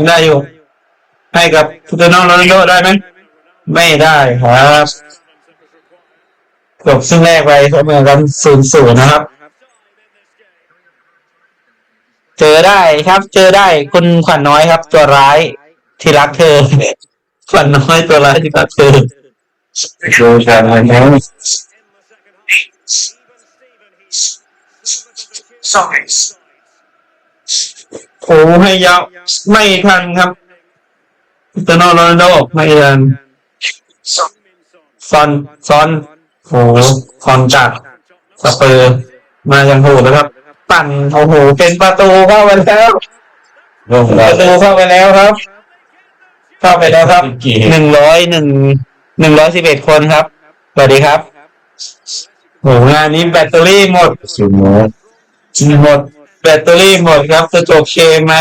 ได้อยู่ให้กับพุทธน้องโรนัลโดได้ไหมไม่ได้ครับจบซึ่งแรกไปเสมอกัน0-0นะครับเจอได้ครับเจอได้คุณขวัญน้อยครับตัวร้ายที่รักเธอขวัญน้อยตัวร้ายที่รักเธอดูกันแล้วโอ้ให้ยาวไม่ทันครับพุทธน้องโรนัลโดไม่ทันซอนโอ้ซอนจากสเปอร์มาอย่างโหดนะครับปั่นโอ้โหเป็นประตูเข้าไปแล้วประตูเข้าไปแล้วครับเข้าไปแล้วครับ111 คนครับสวัสดีครับโหงานนี้แบตเตอรี่หมดแบตเตอรี่หมดครับจะจบเกมไหม